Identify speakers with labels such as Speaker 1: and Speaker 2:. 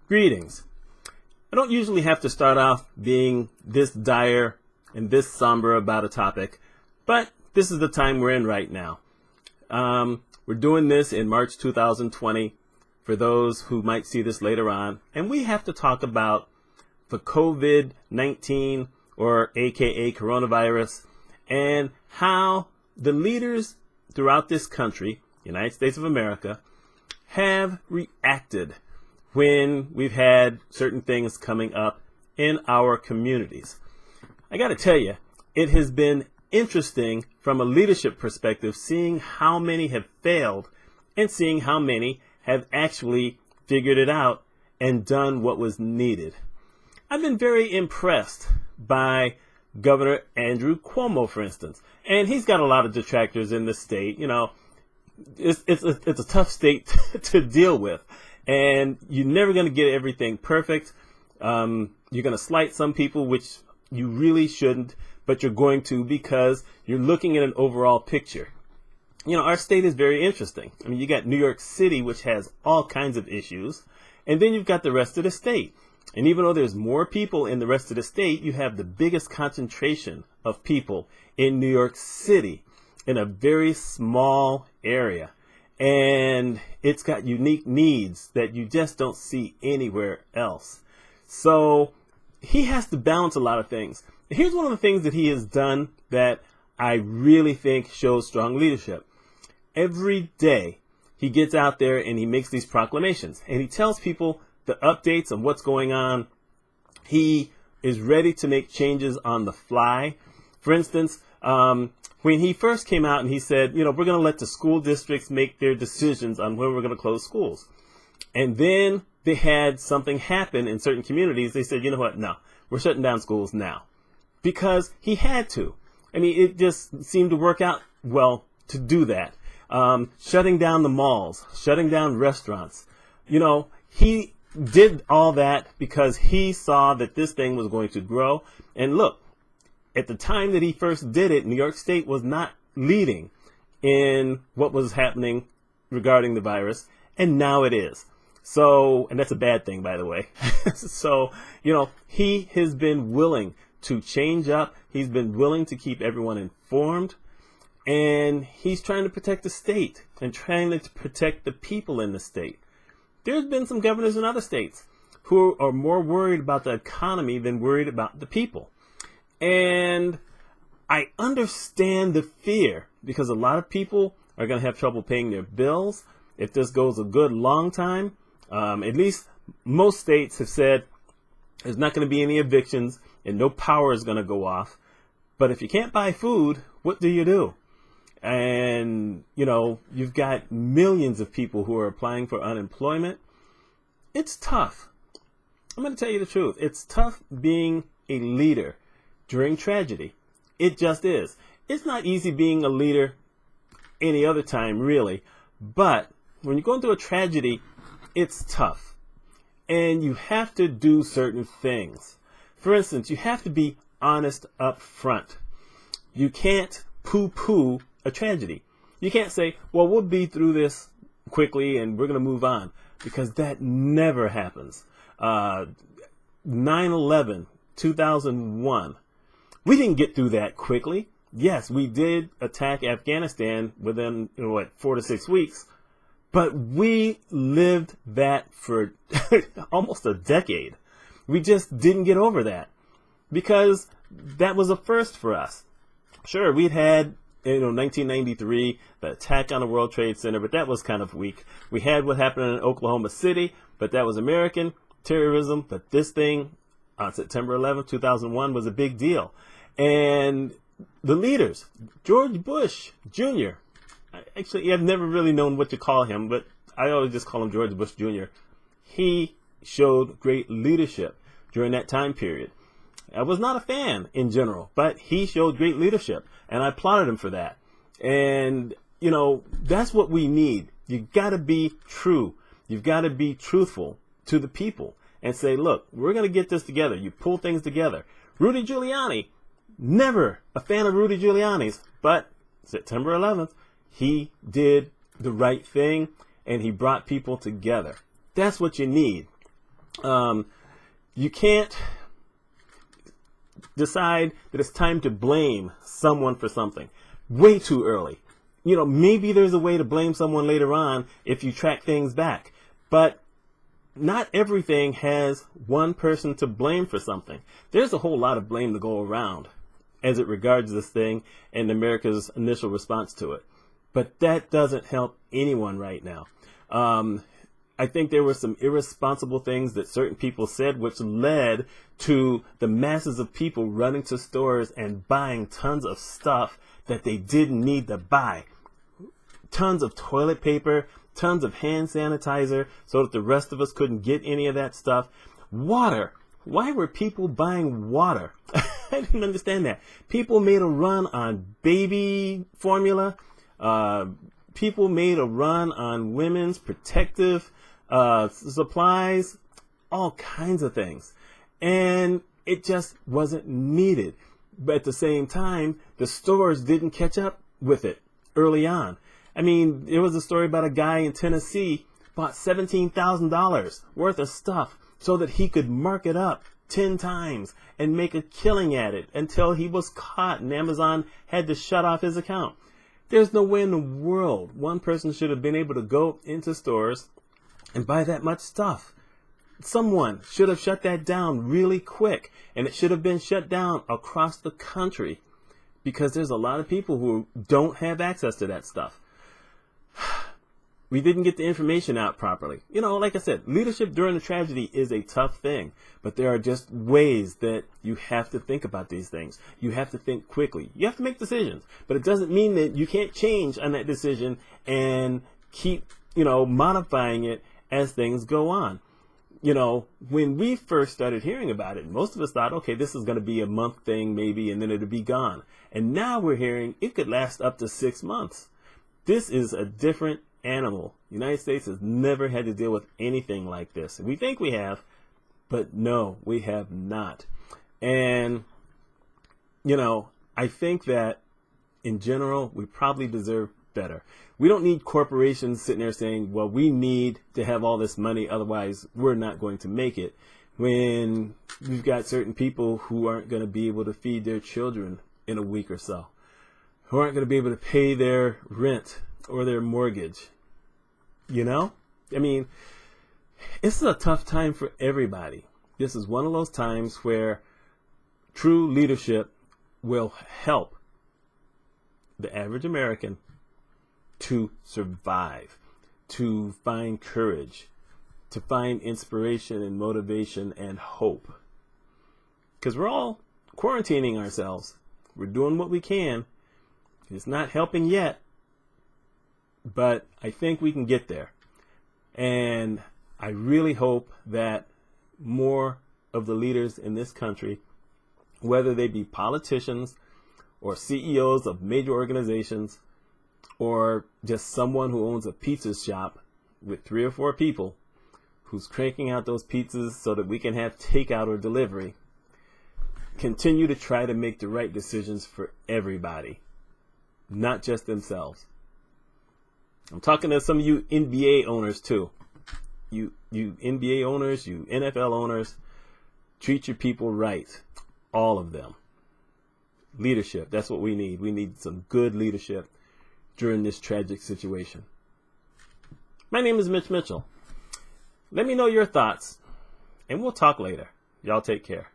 Speaker 1: Greetings. I don't usually have to start off being this dire and this somber about a topic, but this is the time we're in right now. We're doing this in March 2020 for those who might see this later on, and we have to talk about the COVID-19 or AKA coronavirus and how the leaders throughout this country, United States of America, have reacted when we've had certain things coming up in our communities. I got to tell you, it has been interesting from a leadership perspective, seeing how many have failed and seeing how many have actually figured it out and done what was needed. I've been very impressed by Governor Andrew Cuomo, for instance, and he's got a lot of detractors in the state. You know, it's a tough state to deal with, and you're never going to get everything perfect. You're going to slight some people, which you really shouldn't, but you're going to because you're looking at an overall picture. You know, our state is very interesting. I mean, you got New York City, which has all kinds of issues, and then you've got the rest of the state. And even though there's more people in the rest of the state, you have the biggest concentration of people in New York City in a very small area. And it's got unique needs that you just don't see anywhere else. So he has to balance a lot of things. Here's one of the things that he has done that I really think shows strong leadership. Every day he gets out there and he makes these proclamations and he tells people the updates on what's going on. He is ready to make changes on the fly. For instance, when he first came out and he said, you know, we're going to let the school districts make their decisions on when we're going to close schools. And then they had something happen in certain communities. They said, you know what? No, we're shutting down schools now because he had to. I mean, it just seemed to work out well to do that. Shutting down the malls, shutting down restaurants. You know, he did all that because he saw that this thing was going to grow. And look, at the time that he first did it, New York State was not leading in what was happening regarding the virus, and now it is. So, and that's a bad thing, by the way. So, you know, he has been willing to change up. He's been willing to keep everyone informed, and he's trying to protect the state and trying to protect the people in the state. There's been some governors in other states who are more worried about the economy than worried about the people. And I understand the fear because a lot of people are going to have trouble paying their bills if this goes a good long time. At least most states have said there's not going to be any evictions and no power is going to go off. But if you can't buy food, what do you do? And, you know, you've got millions of people who are applying for unemployment. It's tough. I'm going to tell you the truth. It's tough being a leader during tragedy. It just is. It's not easy being a leader any other time, really. But when you're going through a tragedy, it's tough. And you have to do certain things. For instance, you have to be honest up front. You can't poo-poo a tragedy. You can't say, well, we'll be through this quickly and we're going to move on, because that never happens. 9/11, 2001, we didn't get through that quickly. Yes, we did attack Afghanistan within 4 to 6 weeks, but we lived that for almost a decade. We just didn't get over that because that was a first for us. Sure, we'd had 1993, the attack on the World Trade Center, but that was kind of weak. We had what happened in Oklahoma City, but that was American terrorism. But this thing on September 11th, 2001 was a big deal. And the leaders, George Bush Jr., actually, I've never really known what to call him, but I always just call him George Bush Jr. He showed great leadership during that time period. I was not a fan in general, but he showed great leadership, and I applauded him for that. And, you know, that's what we need. You've got to be true. You've got to be truthful to the people and say, look, we're going to get this together. You pull things together. Rudy Giuliani, never a fan of Rudy Giuliani's, but September 11th, he did the right thing, and he brought people together. That's what you need. You can't decide that it's time to blame someone for something way too early. You know, maybe there's a way to blame someone later on if you track things back, but not everything has one person to blame for something. There's a whole lot of blame to go around as it regards this thing and America's initial response to it. But that doesn't help anyone right now. I think there were some irresponsible things that certain people said, which led to the masses of people running to stores and buying tons of stuff that they didn't need to buy. Tons of toilet paper, tons of hand sanitizer, so that the rest of us couldn't get any of that stuff. Water. Why were people buying water? I didn't understand that. People made a run on baby formula. People made a run on women's protective supplies, all kinds of things. And it just wasn't needed. But at the same time, the stores didn't catch up with it early on. I mean, there was a story about a guy in Tennessee bought $17,000 worth of stuff so that he could mark it up 10 times and make a killing at it until he was caught and Amazon had to shut off his account. There's no way in the world one person should have been able to go into stores and buy that much stuff. Someone should have shut that down really quick, and it should have been shut down across the country because there's a lot of people who don't have access to that stuff. We didn't get the information out properly. You know, like I said, leadership during a tragedy is a tough thing, but there are just ways that you have to think about these things. You have to think quickly. You have to make decisions, but it doesn't mean that you can't change on that decision and keep, modifying it as things go on. When we first started hearing about it, most of us thought, okay, this is going to be a month thing maybe, and then it'll be gone. And now we're hearing it could last up to 6 months. This is a different animal. The United States has never had to deal with anything like this. We think we have, but no, we have not. And, I think that in general, we probably deserve better. We don't need corporations sitting there saying, well, we need to have all this money, otherwise we're not going to make it, when we've got certain people who aren't going to be able to feed their children in a week or so, who aren't going to be able to pay their rent or their mortgage. I mean, it's a tough time for everybody. This is one of those times where true leadership will help the average American to survive, to find courage, to find inspiration and motivation and hope. Because we're all quarantining ourselves. We're doing what we can. It's not helping yet, but I think we can get there. And I really hope that more of the leaders in this country, whether they be politicians or CEOs of major organizations, or just someone who owns a pizza shop with 3 or 4 people who's cranking out those pizzas so that we can have takeout or delivery, continue to try to make the right decisions for everybody, not just themselves. I'm talking to some of you NBA owners too. You NBA owners, you NFL owners, treat your people right. All of them. Leadership, that's what we need. We need some good leadership during this tragic situation. My name is Mitch Mitchell. Let me know your thoughts, and we'll talk later. Y'all take care.